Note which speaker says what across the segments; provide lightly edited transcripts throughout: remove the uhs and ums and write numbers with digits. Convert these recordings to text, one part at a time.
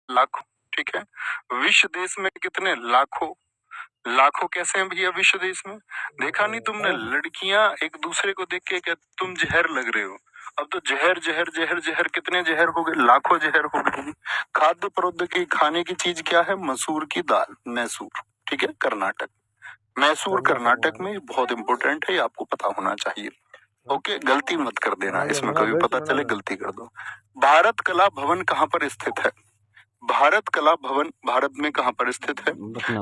Speaker 1: लाखों, ठीक है। विश्व देश में कितने? लाखों। लाखों कैसे हैं भैया विश्व देश में? देखा नहीं तुमने, लड़कियां एक दूसरे को देख के कहती तुम जहर लग रहे हो। अब तो जहर जहर जहर जहर कितने जहर हो गए? लाखों जहर हो गए। खाद्य प्रौद्योगिकी खाने की चीज क्या है? मसूर की दाल, मैसूर, ठीक है, कर्नाटक। मैसूर कर्नाटक में बहुत इंपॉर्टेंट है, ये आपको पता होना चाहिए। ओके, गलती मत कर देना, इसमें कभी पता चले गलती कर दो। भारत कला भवन कहाँ पर स्थित है? भारत कला भवन भारत में कहाँ पर स्थित है?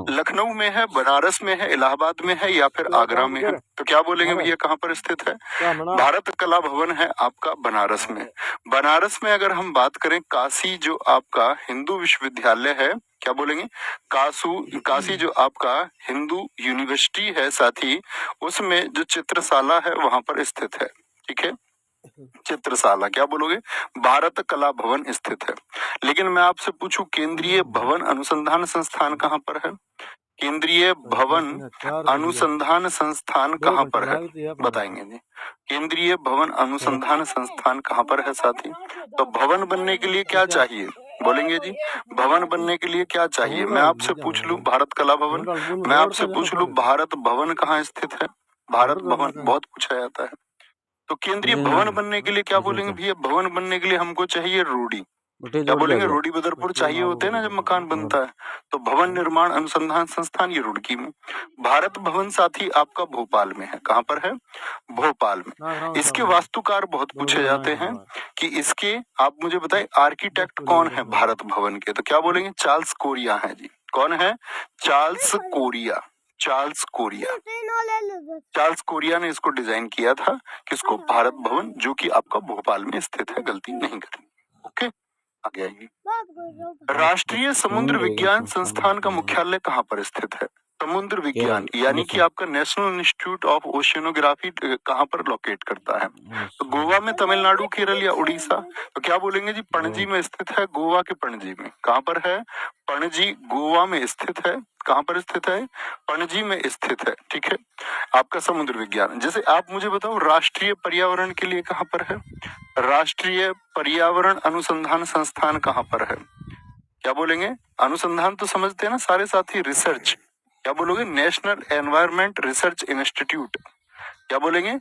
Speaker 1: लखनऊ में है, बनारस में है, इलाहाबाद में है, या फिर आगरा में है? तो क्या बोलेंगे भैया कहाँ पर स्थित है? भारत कला भवन है आपका बनारस में। बनारस में अगर हम बात करें, काशी जो आपका हिंदू विश्वविद्यालय है, क्या बोलेंगे? काशी जो आपका हिंदू यूनिवर्सिटी है, साथ ही उसमें जो चित्रशाला है वहां पर स्थित है, ठीक है। चित्रशाला क्या बोलोगे? भारत कला भवन स्थित है। लेकिन मैं आपसे पूछूं, केंद्रीय भवन अनुसंधान संस्थान कहाँ पर है? केंद्रीय भवन अनुसंधान संस्थान कहाँ पर है? बताएंगे जी। केंद्रीय भवन अनुसंधान संस्थान कहाँ पर है साथी? तो भवन बनने के लिए क्या चाहिए? बोलेंगे जी, भवन बनने के लिए क्या चाहिए? मैं आपसे पूछ लूं भारत कला भवन, मैं आपसे पूछ लूं भारत भवन कहाँ स्थित है? भारत भवन बहुत पूछा जाता है। तो केंद्रीय भवन बनने के लिए क्या बोलेंगे भैया? भवन बनने के लिए हमको चाहिए रोडी, क्या बोलेंगे? रोडी बदरपुर चाहिए होते हैं ना जब मकान बनता है। तो भवन निर्माण अनुसंधान संस्थान ये रुड़की में। भारत भवन साथी आपका भोपाल में है। कहाँ पर है? भोपाल में। इसके वास्तुकार बहुत पूछे जाते हैं कि इसके आप मुझे बताए आर्किटेक्ट कौन है भारत भवन के? तो क्या बोलेंगे? चार्ल्स कोरिया है जी। कौन है? Charles Korea. Charles Korea, Charles Korea ने इसको डिजाइन किया था, किसको? भारत भवन, जो कि आपका भोपाल में स्थित है, गलती नहीं करनी। ओके, आगे आइए। राष्ट्रीय समुद्र विज्ञान संस्थान का मुख्यालय कहाँ पर स्थित है? समुद्र विज्ञान यानी कि आपका नेशनल इंस्टीट्यूट ऑफ ओशियनोग्राफी कहाँ पर लोकेट करता है? तो गोवा में, तमिलनाडु, केरल या उड़ीसा? तो क्या बोलेंगे जी? पणजी में स्थित है, गोवा के पणजी में। कहाँ पर है? पणजी गोवा में स्थित है। कहाँ पर स्थित है? पणजी में स्थित है, ठीक है। आपका समुद्र विज्ञान। जैसे आप मुझे बताओ राष्ट्रीय पर्यावरण के लिए कहाँ पर है? राष्ट्रीय पर्यावरण अनुसंधान संस्थान कहाँ पर है? क्या बोलेंगे? अनुसंधान तो समझते हैं ना सारे साथी, रिसर्च। क्या बोलोगे? National environment research institute. क्या बोलेंगे?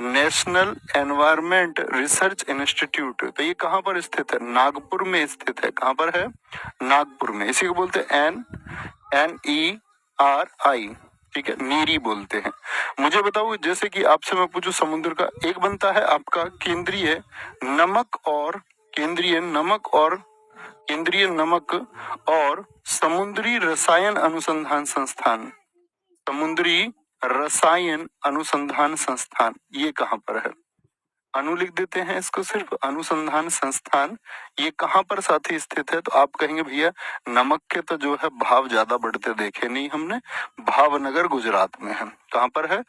Speaker 1: National environment research institute. तो ये कहाँ पर स्थित है? नागपुर में स्थित है। कहाँ पर है? नागपुर में। इसी को बोलते हैं NERI, ठीक है, नीरी बोलते हैं। मुझे बताओ, जैसे कि आपसे मैं पूछूं समुद्र का, एक बनता है आपका केंद्रीय नमक और समुद्री रसायन अनुसंधान संस्थान। समुद्री रसायन अनुसंधान संस्थान ये कहाँ पर है? अनु लिख देते हैं इसको, सिर्फ अनुसंधान संस्थान। ये कहाँ पर साथी स्थित है? तो आप कहेंगे भैया नमक के तो जो है भाव ज्यादा बढ़ते देखे नहीं हमने, भावनगर गुजरात में है। कहाँ पर है?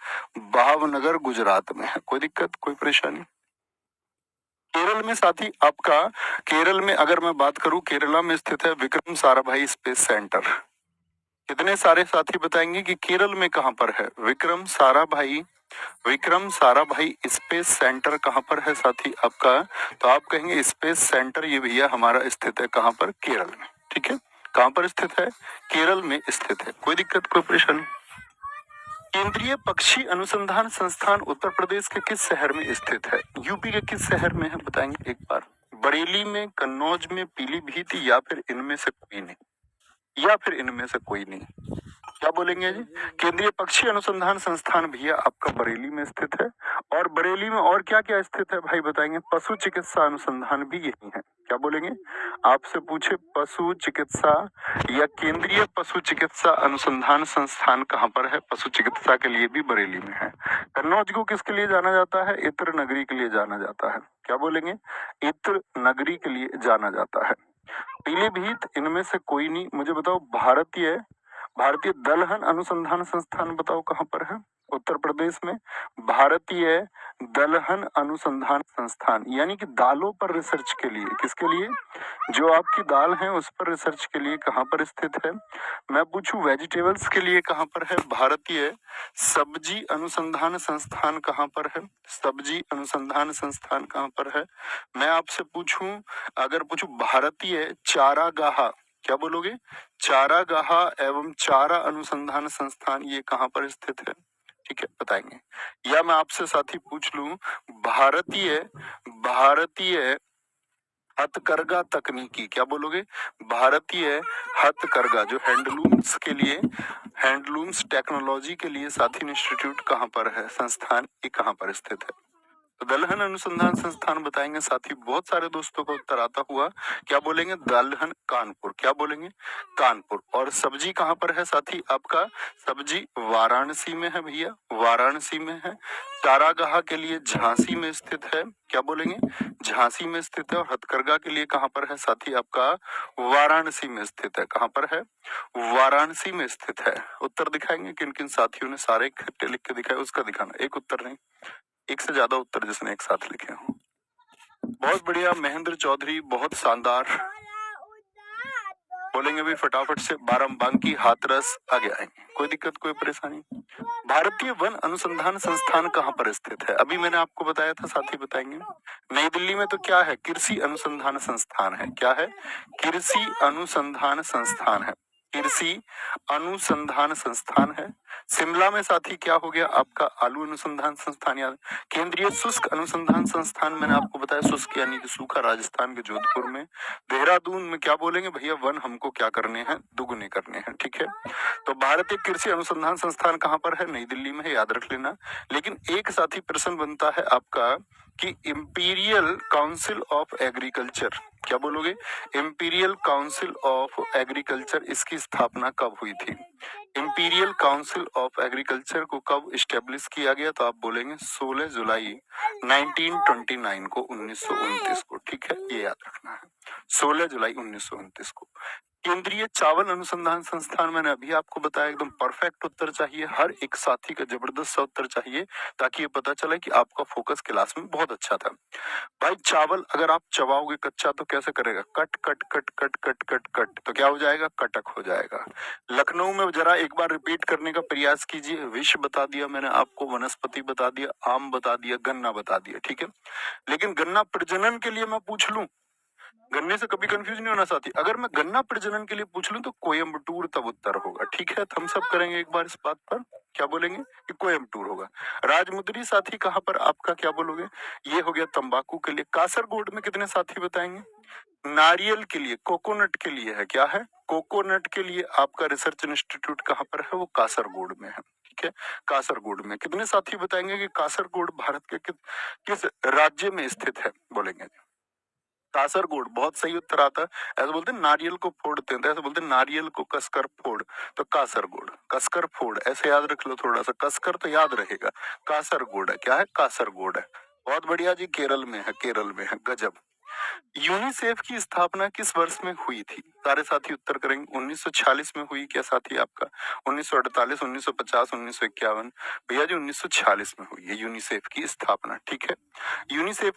Speaker 1: भावनगर गुजरात में है। कोई दिक्कत, कोई परेशानी? केरल में साथी आपका, केरल में अगर मैं बात करूं, केरला में स्थित है विक्रम साराभाई स्पेस सेंटर। कितने सारे साथी बताएंगे कि केरल में कहां पर है विक्रम साराभाई स्पेस सेंटर कहां पर है साथी आपका? तो आप कहेंगे स्पेस सेंटर ये भैया हमारा स्थित है कहां पर? केरल में, ठीक है। कहां पर स्थित है? केरल में स्थित है। कोई दिक्कत, कोई परेशानी? केंद्रीय पक्षी अनुसंधान संस्थान उत्तर प्रदेश के किस शहर में स्थित है? यूपी के किस शहर में है बताएंगे एक बार? बरेली में, कन्नौज में, पीलीभीत, या फिर इनमें से कोई नहीं? क्या बोलेंगे जी? केंद्रीय पक्षी अनुसंधान संस्थान भैया आपका बरेली में स्थित है। और बरेली में और क्या क्या स्थित है भाई बताएंगे? पशु चिकित्सा अनुसंधान भी यही है। क्या बोलेंगे? आपसे पूछे पशु चिकित्सा या केंद्रीय पशु चिकित्सा अनुसंधान संस्थान कहाँ पर है? पशु चिकित्सा के लिए भी बरेली में है। कन्नौज को किसके लिए जाना जाता है? इत्र नगरी के लिए जाना जाता है। क्या बोलेंगे? इत्र नगरी के लिए जाना जाता है। पीलीभीत, इनमें से कोई नहीं। मुझे बताओ भारतीय दलहन अनुसंधान संस्थान बताओ कहां पर है? उत्तर प्रदेश में। भारतीय दलहन अनुसंधान संस्थान यानी कि दालों पर रिसर्च के लिए, किसके लिए? जो आपकी दाल है उस पर रिसर्च के लिए कहां पर स्थित है? मैं पूछूं वेजिटेबल्स के लिए कहां पर है? भारतीय सब्जी अनुसंधान संस्थान कहां पर है? सब्जी अनुसंधान संस्थान कहां पर है? मैं आपसे पूछूं, अगर पूछूं भारतीय चारागाह क्या बोलोगे? चारागाह एवं चारा अनुसंधान संस्थान ये कहाँ पर स्थित है? ठीक है, बताएंगे। या मैं आपसे साथी पूछ लूं, भारतीय भारतीय हथकरघा तकनीकी, क्या बोलोगे? भारतीय हथकरघा जो हैंडलूम्स के लिए, हैंडलूम्स टेक्नोलॉजी के लिए साथी इंस्टीट्यूट कहाँ पर है, संस्थान ये कहाँ पर स्थित है? तो दलहन अनुसंधान संस्थान बताएंगे साथी। बहुत सारे दोस्तों का उत्तर आता हुआ, क्या बोलेंगे? दलहन कानपुर, क्या बोलेंगे? कानपुर। और सब्जी कहाँ पर है साथी आपका? सब्जी वाराणसी में है भैया, वाराणसी में है। चारागाह के लिए झांसी में स्थित है, क्या बोलेंगे? झांसी में स्थित है। और हथकरघा के लिए कहाँ पर है साथी आपका? वाराणसी में स्थित है। कहाँ पर है? वाराणसी में स्थित है। उत्तर दिखाएंगे किन किन साथियों ने सारे इकट्ठे लिख के दिखाए, उसका दिखाना, एक उत्तर नहीं, एक से ज्यादा उत्तर जिसने एक साथ लिखे हो। बहुत बढ़िया महेंद्र चौधरी, बहुत शानदार। बोलेंगे भी फटाफट से। बाराबंकी, हाथरस, आगे आएंगे, कोई दिक्कत कोई परेशानी? भारतीय वन अनुसंधान संस्थान कहाँ पर स्थित है? अभी मैंने आपको बताया था साथी, बताएंगे। नई दिल्ली में तो क्या है? कृषि अनुसंधान संस्थान है। क्या है? कृषि अनुसंधान संस्थान है, कृषि अनुसंधान संस्थान है। शिमला में साथी क्या हो गया आपका? आलू अनुसंधान संस्थान। याद? केंद्रीय शुष्क अनुसंधान संस्थान मैंने आपको बताया, शुष्क यानी कि सूखा, राजस्थान के जोधपुर में। देहरादून में क्या बोलेंगे भैया? वन हमको क्या करने हैं? दुगने करने हैं। ठीक है, तो भारतीय कृषि अनुसंधान संस्थान कहाँ पर है? नई दिल्ली में है, याद रख लेना। लेकिन एक साथी प्रश्न बनता है आपका कि इंपीरियल काउंसिल ऑफ एग्रीकल्चर, क्या बोलोगे? इंपीरियल काउंसिल ऑफ एग्रीकल्चर, इसकी स्थापना कब हुई थी? इंपीरियल काउंसिल ऑफ एग्रीकल्चर को कब इस्टेब्लिश किया गया? तो आप बोलेंगे 16 जुलाई 1929 को, 1929 को। ठीक है, ये याद रखना है, 16 जुलाई 1929 को। केंद्रीय चावल अनुसंधान संस्थान, मैंने अभी आपको बताया, एकदम परफेक्ट उत्तर चाहिए, हर एक साथी का जबरदस्त सा उत्तर चाहिए, ताकि ये पता चले कि आपका फोकस क्लास में बहुत अच्छा था। भाई चावल अगर आप चबाओगे कच्चा तो कैसे करेगा? Cut cut cut cut cut cut cut, तो क्या हो जाएगा? कटक हो जाएगा। लखनऊ में जरा एक बार रिपीट करने का प्रयास कीजिए। विष बता दिया मैंने आपको, वनस्पति बता दिया, आम बता दिया, गन्ना बता दिया। ठीक है, लेकिन गन्ना प्रजनन के लिए मैं पूछ लूं, गन्ने से कभी कंफ्यूज नहीं होना साथी। अगर मैं गन्ना प्रजनन के लिए पूछ लूं तो कोयम्बटूर तब उत्तर होगा। ठीक है, थम्स अप करेंगे एक बार इस बात पर, क्या बोलेंगे? कि कोयम्बटूर होगा। राजमुद्री साथी कहाँ पर आपका, क्या बोलोगे? ये हो गया तंबाकू के लिए। कासरगोड में कितने साथी बताएंगे? नारियल के लिए, कोकोनट के लिए है। क्या है? कोकोनट के लिए आपका रिसर्च इंस्टीट्यूट कहाँ पर है? वो कासरगोड में है। ठीक है, कासरगोड में। कितने साथी बताएंगे कि कासरगोड भारत के किस राज्य में स्थित है? बोलेंगे कासरगोड। बहुत सही उत्तर आता है। ऐसे बोलते हैं नारियल को फोड़ते हैं, तो ऐसे बोलते हैं नारियल को कसकर फोड़, तो कासरगोड, कसकर फोड़, ऐसे याद रख लो थोड़ा सा, कसकर तो याद रहेगा, कासरगोड है। क्या है? कासरगोड है। बहुत बढ़िया जी, केरल में है, केरल में है, गजब। यूनिसेफ की स्थापना किस वर्ष में हुई थी? सारे साथी उत्तर करेंगे। 1946 में हुई क्या साथी आपका? 1948, 1950, 1951? भैया जी 1946 में हुई है यूनिसेफ की स्थापना। ठीक है, यूनिसेफ